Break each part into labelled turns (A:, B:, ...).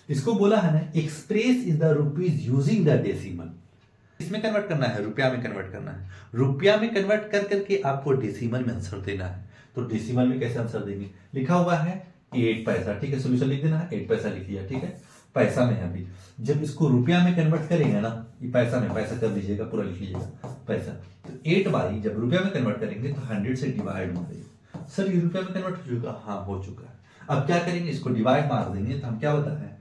A: इसको बोला है ना, express is the rupees using the decimal. इसमें कन्वर्ट करना है, रुपया में कन्वर्ट करना है। रुपया में कन्वर्ट कर करके आपको डेसिमल में आंसर देना है। तो डेसिमल में कैसे आंसर देंगे, लिखा हुआ है 8 पैसा, ठीक है, सोल्यूशन लिख देना है, 8 पैसा लिख दिया, ठीक है, पैसा में है अभी। जब इसको रुपया में कन्वर्ट करेंगे ना, ये पैसा में, पैसा कर लीजिएगा, पूरा लिख लीजिएगा पैसा। तो 8 बाई जब रुपया में कन्वर्ट करेंगे तो 100 से डिवाइड मारेंगे। सर ये रुपया में कन्वर्ट हो चुका, हाँ हो चुका है। अब क्या करेंगे, इसको डिवाइड मार देंगे तो हम क्या बता है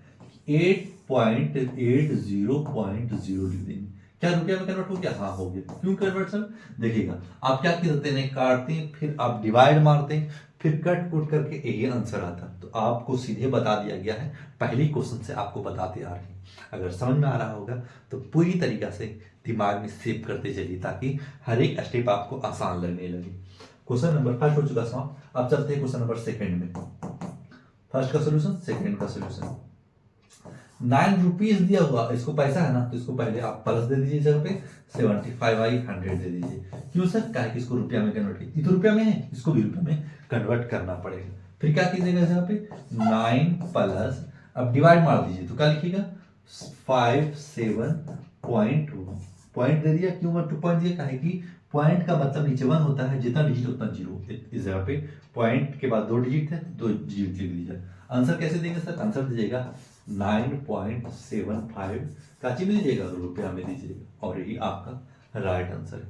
A: 8.80.0 लिख देंगे। क्या रुपया में कन्वर्ट हो गया, हाँ हो गया। क्यों कन्वर्ट सर, देखिएगा आप क्या करते हैं, काटते हैं, फिर आप डिवाइड मारते हैं, फिर कट कुट करके यही आंसर आता। तो आपको सीधे बता दिया गया है, पहली क्वेश्चन से आपको बताते आ रहे हैं। अगर समझ में आ रहा होगा तो पूरी तरीका से दिमाग में सेव करते चलिए, ताकि हर एक स्टेप आपको आसान लगने लगे। क्वेश्चन नंबर फर्स्ट हो चुका समाप्त। अब चलते हैं क्वेश्चन नंबर सेकंड में। फर्स्ट का सोल्यूशन, सेकंड का सोल्यूशन। 9 रुपीज दिया हुआ, इसको पैसा है ना, तो इसको पहले आप प्लस दे दीजिए जगह पे, 75/100 दे दीजिए। क्यों सर, क्या है कि इसको रुपया में कन्वर्ट किया, ये तो रुपया में है, इसको भी रुपया में कन्वर्ट करना पड़ेगा। फिर क्या कीजिएगा जगह पे 9 प्लस, अब डिवाइड मार दीजिए तो क्या लिखिएगा 57.1 पॉइंट दे दिया। क्यों 2 पॉइंट दिया, क्या है कि पॉइंट का मतलब नीचे 1 होता है, जितना डिजिट उतना जीरो। इस जगह पे पॉइंट के बाद 2 डिजिट है, 2 डिजिट लिख दीजिए। आंसर कैसे देंगे सर, आंसर दीजिएगा 9.75 काची में दीजिएगा, रुपया में दीजिएगा, और यही आपका राइट आंसर है।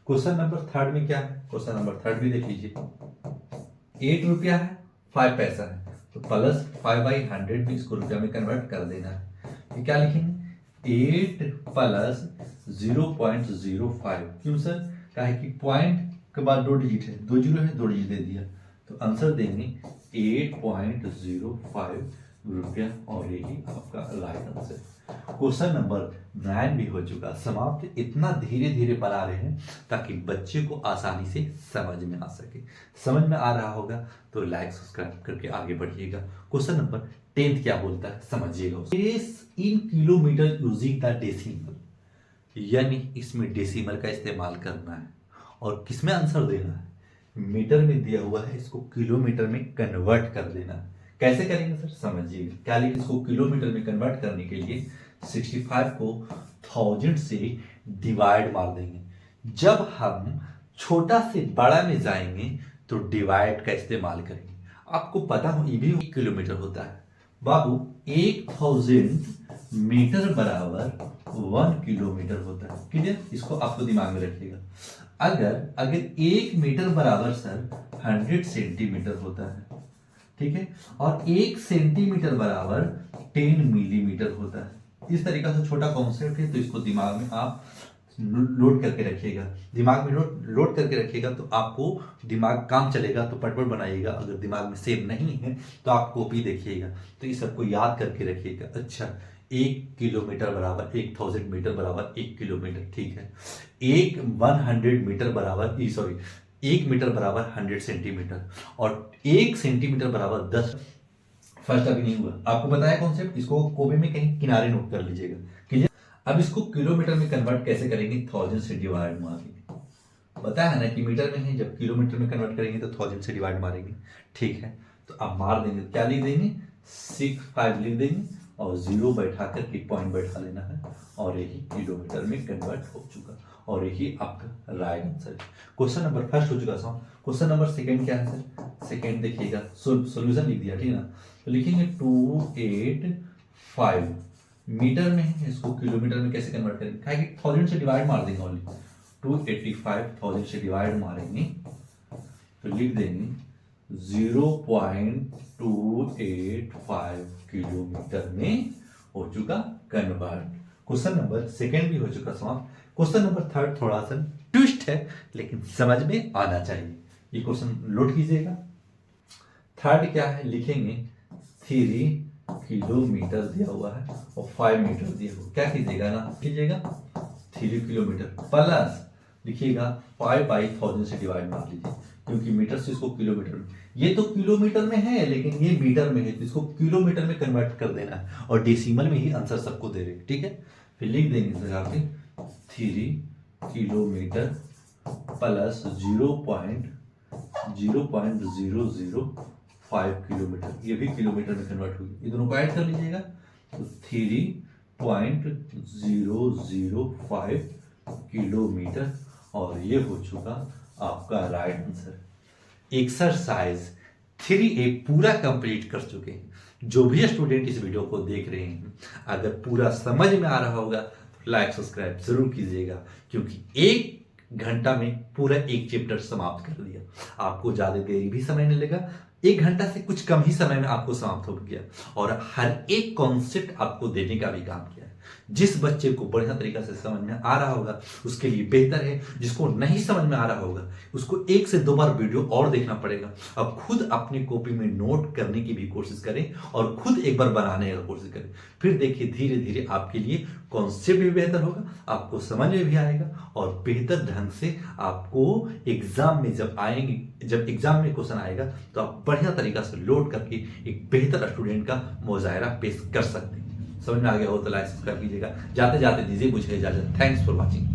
A: क्वेश्चन नंबर थर्ड में क्या है, क्वेश्चन नंबर थर्ड भी देख लीजिए। 8 रुपया है, 5 पैसा है, तो प्लस 5/100 में इसको रुपया में कन्वर्ट कर देना है। तो क्या लिखेंगे 8 प्लस 0.05। क्यों सर, क्या है कि पॉइंट के बाद 2 डिजिट है, 2 जीरो है, 2 डिजिट दे दिया, तो आंसर देंगे 8.05 रुपया, और यही आपका राइट आंसर। क्वेश्चन नंबर 9 भी हो चुका समाप्त। इतना धीरे धीरे बना रहे हैं ताकि बच्चे को आसानी से समझ में आ सके। समझ में आ रहा होगा तो लाइक सब्सक्राइब करके आगे बढ़िएगा। क्वेश्चन नंबर 10 क्या बोलता है समझिएगा। इन किलोमीटर यूजिंग द डेसिमल, यानी इसमें डेसिमल का इस्तेमाल करना है, और किसमें आंसर देना है, मीटर में दिया हुआ है, इसको किलोमीटर में कन्वर्ट कर देना है। कैसे करेंगे सर, समझिएगा। क्या लिखेंगे, इसको किलोमीटर में कन्वर्ट करने के लिए 65 को 1000 से डिवाइड मार देंगे। जब हम छोटा से बड़ा में जाएंगे तो डिवाइड का इस्तेमाल करेंगे। आपको पता हो ये भी 1 किलोमीटर होता है बाबू, 1000 मीटर बराबर 1 किलोमीटर होता है। क्लियर, इसको आपको दिमाग में रखिएगा। अगर 1 मीटर बराबर सर 100 सेंटीमीटर होता है, ठीक है, और 1 सेंटीमीटर बराबर 10 मिलीमीटर होता है। इस तरीका से छोटा कॉन्सेप्ट है, तो इसको दिमाग में आप लोड करके रखिएगा। दिमाग में लोड करके रखिएगा तो आपको दिमाग काम चलेगा, तो पटपट बनाइएगा। अगर दिमाग में सेव नहीं है तो आप कॉपी देखिएगा, तो इस सबको याद करके रखिएगा। अच्छा, 1 किलोमीटर बराबर 1000 मीटर बराबर 1 किलोमीटर, ठीक है। 100 मीटर बराबर 1 मीटर बराबर 100 सेंटीमीटर, और 1 सेंटीमीटर बराबर 10। फर्स्ट अभी नहीं हुआ, आपको बताया कॉन्सेप्ट, इसको कॉपी में कहीं किनारे नोट कर लीजिएगा। क्लियर। अब इसको किलोमीटर में कन्वर्ट कैसे करेंगे, 1000 से डिवाइड मारेंगे। बताया है ना कि मीटर में है, जब किलोमीटर में कन्वर्ट करेंगे तो 1000 से डिवाइड मारेंगे, ठीक है। तो अब मार देंगे, क्या लिख देंगे 65 लिख देंगे, और 0 बैठा करके पॉइंट बैठा लेना है, और यही किलोमीटर में कन्वर्ट हो चुका, और यही आपका राइट आंसर है। क्वेश्चन नंबर फर्स्ट हो चुका सर। क्वेश्चन नंबर सेकंड क्या है सर, सेकंड देखिएगा, सॉल्यूशन लिख दिया, ठीक है ना। तो लिखेंगे 285 मीटर में है, इसको किलोमीटर में कैसे कन्वर्ट करेंगे, क्या कि 1000 से डिवाइड मार देंगे, ओनली 285 1000 से डिवाइड मारेंगे तो लिख देंगे 0.285 किलोमीटर में हो चुका कन्वर्ट। क्वेश्चन नंबर सेकंड भी हो चुका समाप्त। क्वेश्चन नंबर थर्ड थोड़ा सा ट्विस्ट है, लेकिन समझ में आना चाहिए। ये क्वेश्चन नोट कीजिएगा। थर्ड क्या है, लिखेंगे 3 किलोमीटर दिया हुआ है और 5 मीटर दिया हुआ, क्या कीजिएगा ना, कीजिएगा 3 किलोमीटर प्लस लिखिएगा 5/1000 से डिवाइड मार लीजिए, क्योंकि मीटर से इसको किलोमीटर में, ये तो किलोमीटर में है लेकिन ये मीटर में है, तो इसको किलोमीटर में कन्वर्ट कर देना है, और डेसिमल में ही आंसर सबको दे रहे, ठीक है। फिर लिख देंगे इस जगह पे 3 किलोमीटर प्लस 0.0005 किलोमीटर, ये भी किलोमीटर में कन्वर्ट होगी, ये दोनों को ऐड कर लीजिएगा तो 3.005 किलोमीटर, और ये हो चुका आपका राइट आंसर। एक्सरसाइज 3A पूरा कंप्लीट कर चुके हैं। जो भी स्टूडेंट इस वीडियो को देख रहे हैं, अगर पूरा समझ में आ रहा होगा तो लाइक सब्सक्राइब जरूर कीजिएगा, क्योंकि 1 घंटा में पूरा एक चैप्टर समाप्त कर दिया। आपको ज्यादा देरी भी समय नहीं लगा, 1 घंटा से कुछ कम ही समय में आपको समाप्त हो गया, और हर एक कॉन्सेप्ट आपको देने का भी काम किया है। जिस बच्चे को बढ़िया तरीका से समझ में आ रहा होगा उसके लिए बेहतर है, जिसको नहीं समझ में आ रहा होगा उसको 1 से 2 बार वीडियो और देखना पड़ेगा। अब खुद अपनी कॉपी में नोट करने की भी कोशिश करें और खुद एक बार बनाने की कोशिश करें, फिर देखिए धीरे धीरे आपके लिए कॉन्सेप्ट भी बेहतर होगा, आपको समझ में भी आएगा, और बेहतर ढंग से आपको एग्जाम में जब एग्जाम में क्वेश्चन आएगा तो आप बढ़िया तरीका से लोड करके एक बेहतर स्टूडेंट का मुजाहरा पेश कर सकते हैं। समझ में आ गया हो तो लाइक सब्सक्राइब कीजिएगा। जाते जाते दीजिए मुझे इजाजत। Thanks for watching.